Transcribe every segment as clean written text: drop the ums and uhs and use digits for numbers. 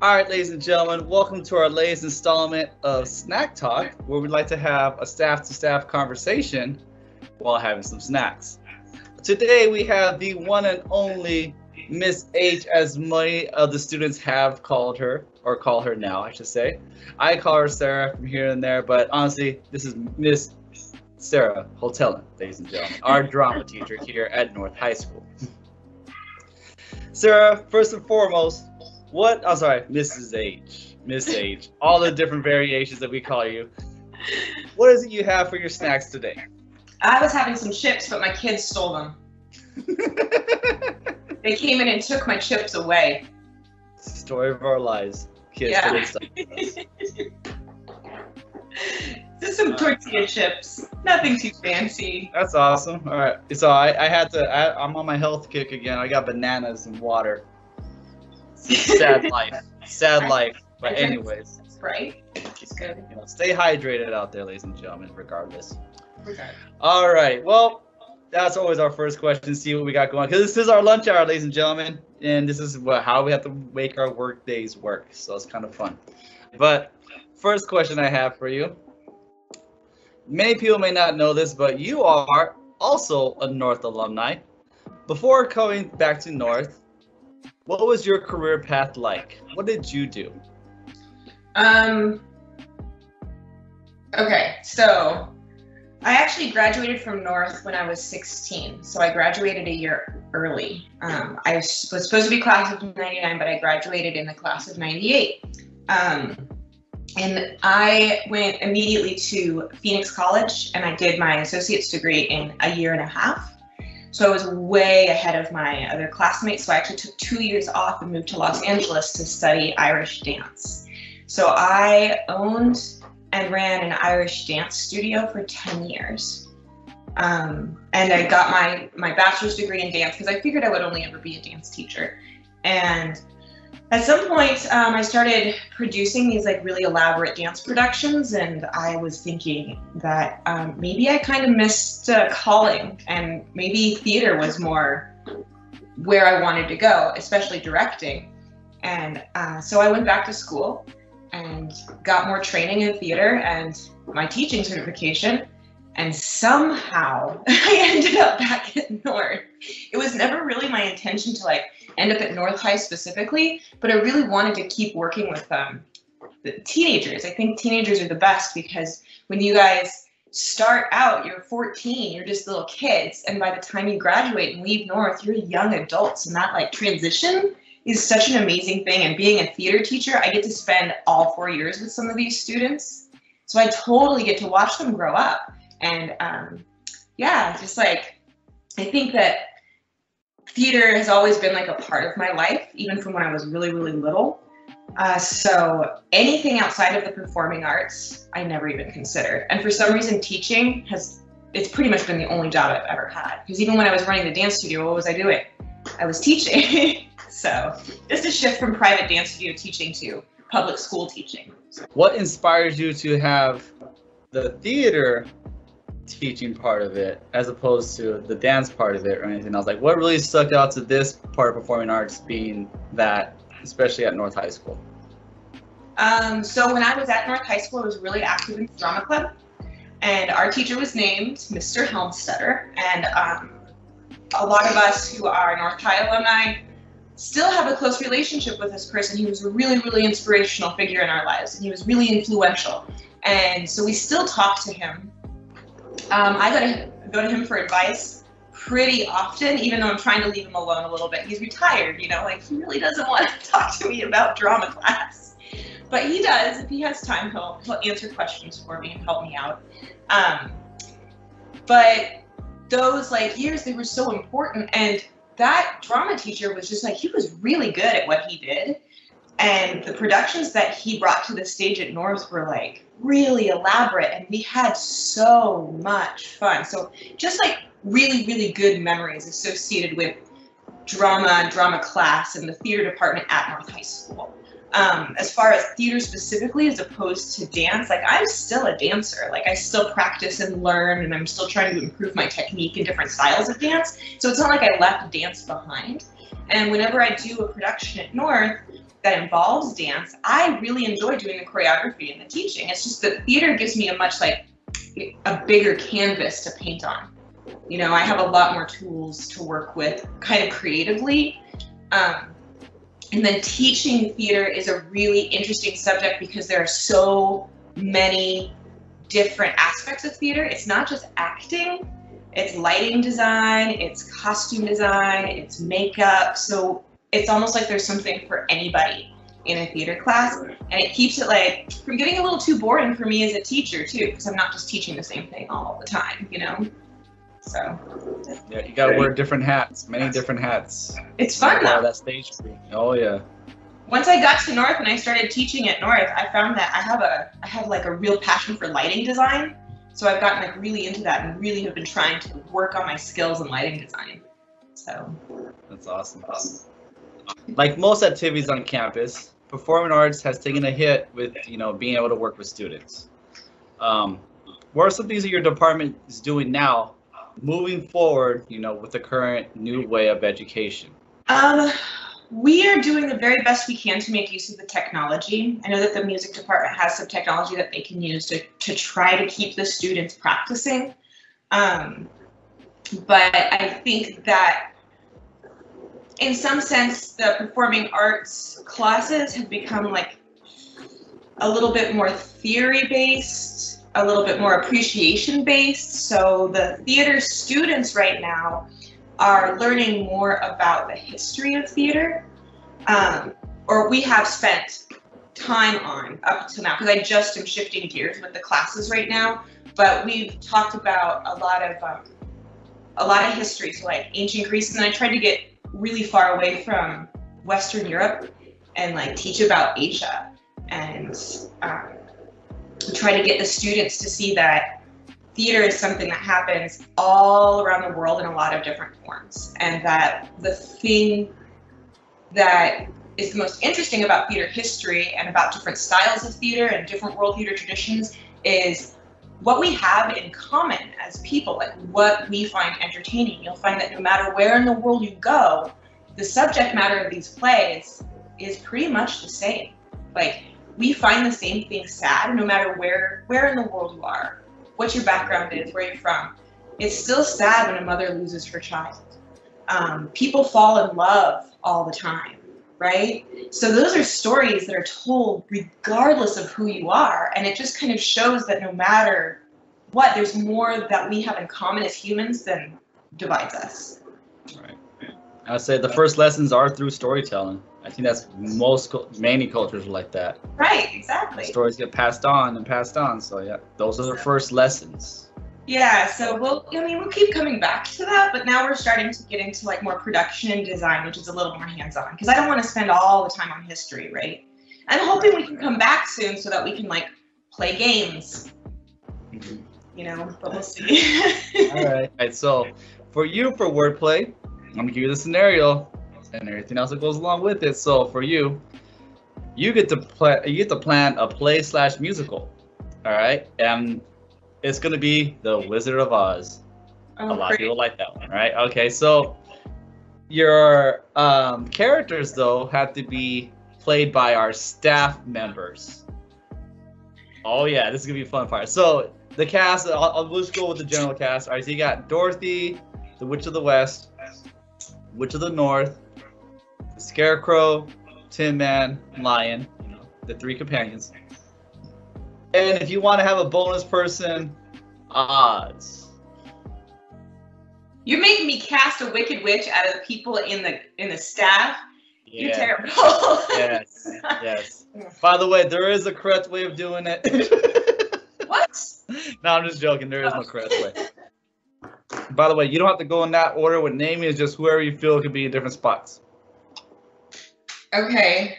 All right, ladies and gentlemen, welcome to our latest installment of Snack Talk, where we'd like to have a staff-to-staff conversation while having some snacks. Today we have the one and only Miss H, as many of the students have called her, or call her now, I should say. I call her Sarah from here and there, but honestly, this is Miss Sarah Houghtelin, ladies and gentlemen, our drama teacher here at North High School. Sarah, first and foremost, Mrs. H. Miss H. All the different variations that we call you. What is it you have for your snacks today? I was having some chips, but my kids stole them. They came in and took my chips away. Story of our lives. Kids Yeah. stuff. Just some tortilla chips. Nothing too fancy. That's awesome. All right. So I'm on my health kick again. I got bananas and water. Sad life. Sad life. But anyways. Right? It's good. Stay hydrated out there, ladies and gentlemen, regardless. Okay. All right. Well, that's always our first question. See what we got going. Because this is our lunch hour, ladies and gentlemen. And this is how we have to make our work days work. So it's kind of fun. But first question I have for you. Many people may not know this, but you are also a North alumni. Before coming back to North, what was your career path like? What did you do? Okay, so I actually graduated from North when I was 16, so I graduated a year early. I was supposed to be class of 99, but I graduated in the class of 98. And I went immediately to Phoenix College, and I did my associate's degree in a year and a half. So I was way ahead of my other classmates. So I actually took 2 years off and moved to Los Angeles to study Irish dance. So I owned and ran an Irish dance studio for 10 years. And I got my bachelor's degree in dance because I figured I would only ever be a dance teacher. And at some point, I started producing these like really elaborate dance productions, and I was thinking that maybe I kind of missed calling, and maybe theater was more where I wanted to go, especially directing. And so I went back to school and got more training in theater and my teaching certification, and somehow I ended up back at North. It was never really my intention to like end up at North High specifically, but I really wanted to keep working with the teenagers. I think teenagers are the best because when you guys start out, you're 14, you're just little kids, and by the time you graduate and leave North, you're young adults, and that like transition is such an amazing thing. And being a theater teacher, I get to spend all 4 years with some of these students, so I totally get to watch them grow up. And yeah, just like, I think that theater has always been like a part of my life, even from when I was really, really little. So anything outside of the performing arts, I never even considered. And for some reason, teaching it's pretty much been the only job I've ever had. Because even when I was running the dance studio, what was I doing? I was teaching. So just a shift from private dance studio teaching to public school teaching. What inspires you to have the theater teaching part of it as opposed to the dance part of it or anything else? Like, what really stuck out to this part of performing arts being that, especially at North High School? So when I was at North High School, I was really active in the drama club, and our teacher was named Mr. Helmstetter, and a lot of us who are North High alumni still have a close relationship with this person. He was a really, really inspirational figure in our lives, and he was really influential, and so we still talk to him. I go to him for advice pretty often, even though I'm trying to leave him alone a little bit. He's retired, like he really doesn't want to talk to me about drama class. But he does. If he has time, he'll answer questions for me and help me out. But those like years, they were so important. And that drama teacher was just like, he was really good at what he did. And the productions that he brought to the stage at North were like really elaborate, and we had so much fun. So just like really, really good memories associated with drama class and the theater department at North High School. As far as theater specifically, as opposed to dance, like I'm still a dancer. Like I still practice and learn, and I'm still trying to improve my technique in different styles of dance. So it's not like I left dance behind. And whenever I do a production at North, that involves dance, I really enjoy doing the choreography and the teaching. It's just that theater gives me a bigger canvas to paint on. You know, I have a lot more tools to work with kind of creatively. And then teaching theater is a really interesting subject because there are so many different aspects of theater. It's not just acting, it's lighting design, it's costume design, it's makeup. So it's almost like there's something for anybody in a theater class. And it keeps it like from getting a little too boring for me as a teacher too, because I'm not just teaching the same thing all the time, you know? So. Yeah, you gotta wear different hats, many different hats. It's fun though. That stage crew. Oh yeah. Once I got to North and I started teaching at North, I found that I have like a real passion for lighting design. So I've gotten like really into that and really have been trying to work on my skills in lighting design. So. That's awesome. Like most activities on campus, performing arts has taken a hit with, you know, being able to work with students. What are some things that your department is doing now, moving forward, you know, with the current new way of education? We are doing the very best we can to make use of the technology. I know that the music department has some technology that they can use to try to keep the students practicing. But I think that in some sense, the performing arts classes have become like a little bit more theory-based, a little bit more appreciation-based. So the theater students right now are learning more about the history of theater, or we have spent time on up until now, because I just am shifting gears with the classes right now, but we've talked about a lot of history, so like ancient Greece, and I tried to get really far away from Western Europe and like teach about Asia, and try to get the students to see that theater is something that happens all around the world in a lot of different forms, and that the thing that is the most interesting about theater history and about different styles of theater and different world theater traditions is what we have in common as people, like what we find entertaining. You'll find that no matter where in the world you go, the subject matter of these plays is pretty much the same. Like, we find the same thing sad no matter where in the world you are. What your background is, where you're from. It's still sad when a mother loses her child. People fall in love all the time, right? So those are stories that are told regardless of who you are, and it just kind of shows that no matter what, there's more that we have in common as humans than divides us. Right. I would say the first lessons are through storytelling. I think that's many cultures are like that. Right, exactly. Stories get passed on and passed on. So yeah, those are the first lessons. Yeah, so we'll keep coming back to that, but now we're starting to get into like more production and design, which is a little more hands-on, because I don't want to spend all the time on history, right? I'm hoping we can come back soon so that we can like play games, you know, but we'll see. All right, so for Wordplay, I'm gonna give you the scenario and everything else that goes along with it. So for you get to plan a play/musical, all right? And it's gonna be The Wizard of Oz. Oh, a lot of people like that one, right? Okay, so your characters though have to be played by our staff members. Oh yeah, this is gonna be a fun part. So the cast, I'll just go with the general cast. All right, so you got Dorothy, the Witch of the West, Witch of the North, the Scarecrow, Tin Man, Lion, you know, the three companions. And if you want to have a bonus person, Oz. You're making me cast a Wicked Witch out of the people in the staff. Yeah. You're terrible. Yes, yes. By the way, there is a correct way of doing it. What? No, I'm just joking. There is no correct way. By the way, you don't have to go in that order with naming. It's just whoever you feel could be in different spots. Okay.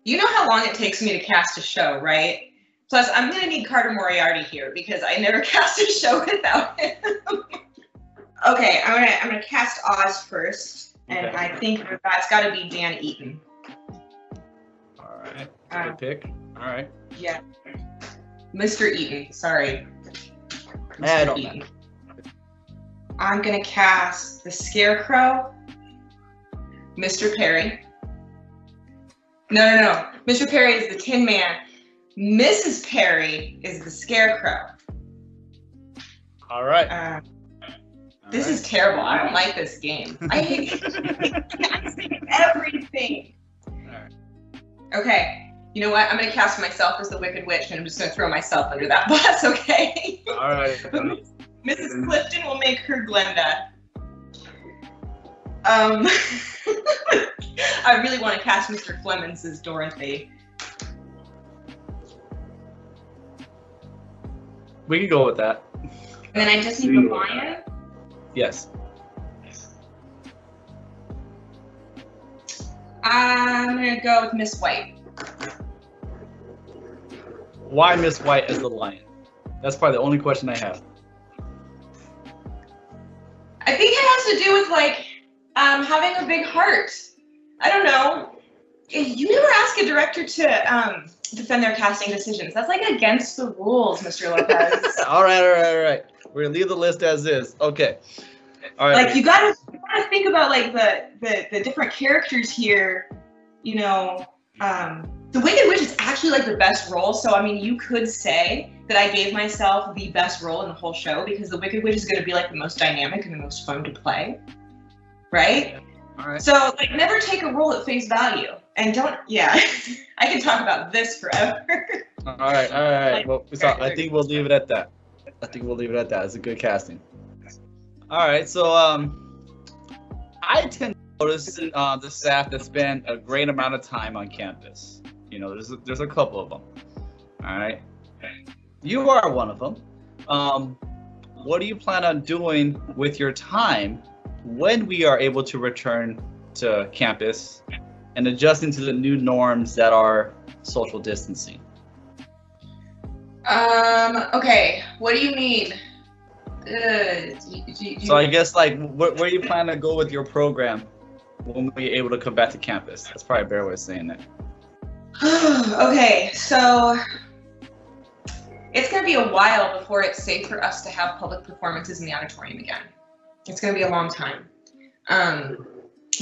You know how long it takes me to cast a show, right? Plus, I'm going to need Carter Moriarty here because I never cast a show without him. Okay, I'm gonna cast Oz first, and Okay. I think that's got to be Dan Eaton. All right. Good pick. All right. Yeah. Mr. Eaton, sorry. I don't know. I'm going to cast the Scarecrow, Mr. Perry, No. Mr. Perry is the Tin Man. Mrs. Perry is the Scarecrow. All right. This is terrible. I don't like this game. I hate casting everything. All right. Okay. You know what? I'm going to cast myself as the Wicked Witch, and I'm just going to throw myself under that bus, okay? All right. Mrs. Clifton will make her Glenda. I really want to cast Mr. Clemens as Dorothy. We can go with that. And then I just need the lion. Yes. I'm going to go with Miss White. Why Miss White as the lion? That's probably the only question I have. I think it has to do with, like, having a big heart. I don't know. You never ask a director to defend their casting decisions. That's, like, against the rules, Mr. Lopez. All right. We're going to leave the list as is. Okay. All right. Like, you gotta think about, like, the different characters here. You know, the Wicked Witch is actually, like, the best role. So, I mean, you could say that I gave myself the best role in the whole show because the Wicked Witch is going to be, like, the most dynamic and the most fun to play. Right? All right. So, like, never take a role at face value. And don't, I can talk about this forever. All right. Like, Well, so I think we'll leave it at that. It's a good casting. All right. So, I tend to notice the staff that spend a great amount of time on campus. You know, there's a couple of them. All right. You are one of them. What do you plan on doing with your time when we are able to return to campus and adjusting to the new norms that are social distancing? Okay, what do you mean? So I guess, like, where you plan to go with your program when we're able to come back to campus? That's probably a better way of saying that. Okay, so it's going to be a while before it's safe for us to have public performances in the auditorium again. It's going to be a long time.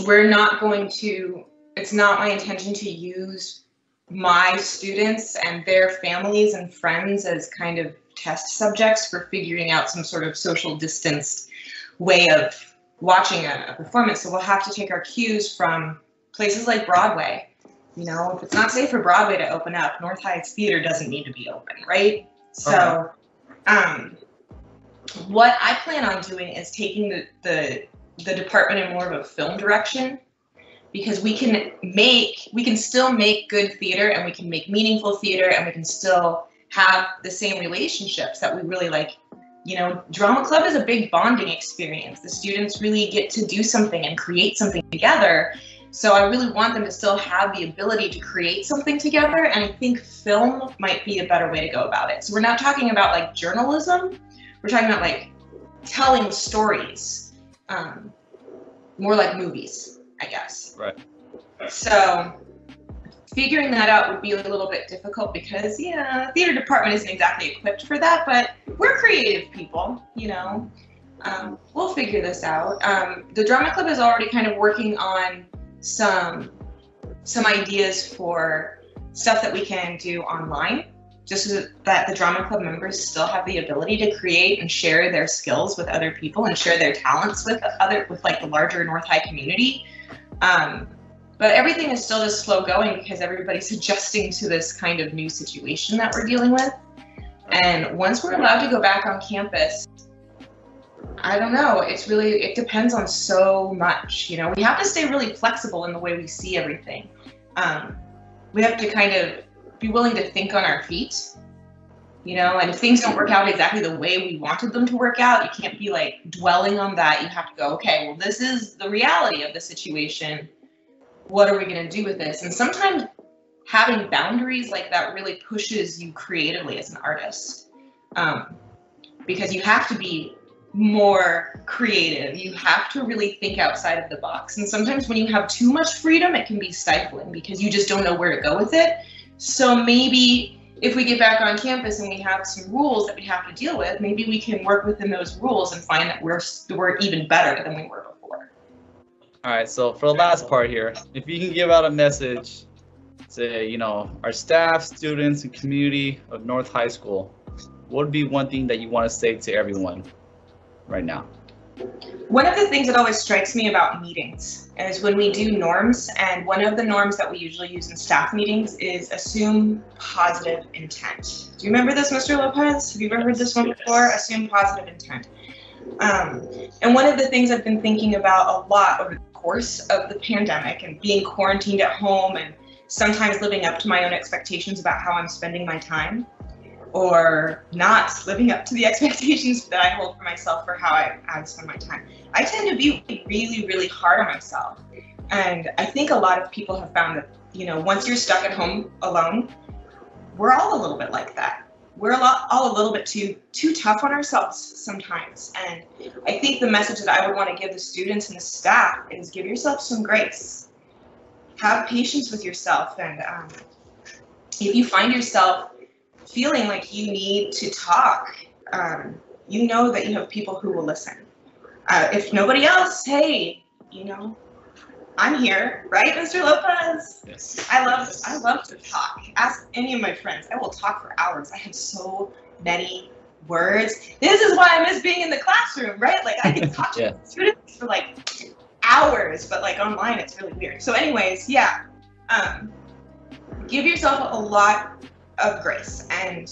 We're not going to, it's not my intention to use my students and their families and friends as kind of test subjects for figuring out some sort of social distanced way of watching a performance. So we'll have to take our cues from places like Broadway. You know, if it's not safe for Broadway to open up, North Heights Theater doesn't need to be open, right? So, what I plan on doing is taking the department in more of a film direction, because we can still make good theater, and we can make meaningful theater, and we can still have the same relationships that we really like. You know, drama club is a big bonding experience. The students really get to do something and create something together. So I really want them to still have the ability to create something together, and I think film might be a better way to go about it. So we're not talking about, like, journalism. We're talking about, like, telling stories, more like movies, I guess. Right. So figuring that out would be a little bit difficult because, the theater department isn't exactly equipped for that, but we're creative people, you know. We'll figure this out. The drama club is already kind of working on some ideas for stuff that we can do online, just so that the drama club members still have the ability to create and share their skills with other people and share their talents with like the larger North High community. But everything is still just slow going because everybody's adjusting to this kind of new situation that we're dealing with. And once we're allowed to go back on campus, I don't know, it depends on so much. You know, we have to stay really flexible in the way we see everything. We have to kind of be willing to think on our feet, you know, and if things don't work out exactly the way we wanted them to work out, you can't be, like, dwelling on that. You have to go, okay, well, this is the reality of the situation. What are we going to do with this? And sometimes having boundaries like that really pushes you creatively as an artist, because you have to be more creative. You have to really think outside of the box. And sometimes when you have too much freedom, it can be stifling because you just don't know where to go with it. So maybe if we get back on campus and we have some rules that we have to deal with, maybe we can work within those rules and find that we're even better than we were before. All right, so for the last part here, if you can give out a message to, our staff, students, and community of North High School, what would be one thing that you want to say to everyone right now? One of the things that always strikes me about meetings is when we do norms, and one of the norms that we usually use in staff meetings is assume positive intent. Do you remember this, Mr. Lopez? Have you ever heard this one before? Assume positive intent. And one of the things I've been thinking about a lot over the course of the pandemic and being quarantined at home and sometimes living up to my own expectations about how I'm spending my time, or not living up to the expectations that I hold for myself for how I spend my time. I tend to be really, really hard on myself. And I think a lot of people have found that, once you're stuck at home alone, we're all a little bit like that. We're all a little bit too tough on ourselves sometimes. And I think the message that I would want to give the students and the staff is give yourself some grace. Have patience with yourself. And if you find yourself feeling like you need to talk, you know that you have people who will listen. If nobody else, hey, I'm here, right, Mr. Lopez? Yes. I love to talk. Ask any of my friends. I will talk for hours. I have so many words. This is why I miss being in the classroom, right? Like I can talk to students for like hours, but like online it's really weird. So anyways, yeah, give yourself a lot of grace and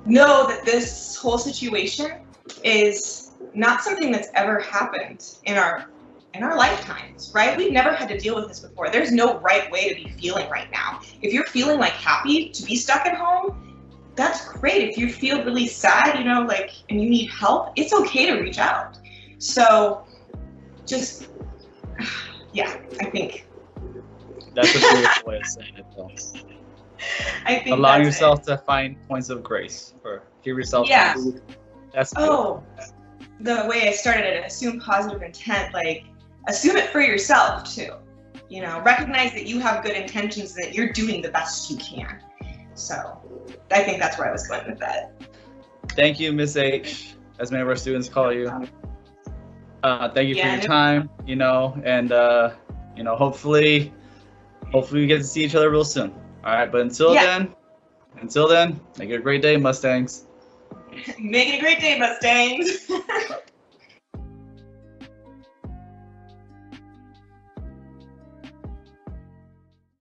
know that this whole situation is not something that's ever happened in our lifetimes, right? We've never had to deal with this before. There's no right way to be feeling right now. If you're feeling like happy to be stuck at home, that's great. If you feel really sad, and you need help, it's okay to reach out. So just, yeah, I think. That's a beautiful way of saying it, though. I think allow yourself to find points of grace, or give yourself. Yeah. That's beautiful. The way I started it, assume positive intent, like assume it for yourself too. Recognize that you have good intentions, that you're doing the best you can. So I think that's where I was going with that. Thank you, Miss H, as many of our students call you. Thank you for your time, and hopefully we get to see each other real soon. All right, but until then, make it a great day, Mustangs. Make it a great day, Mustangs.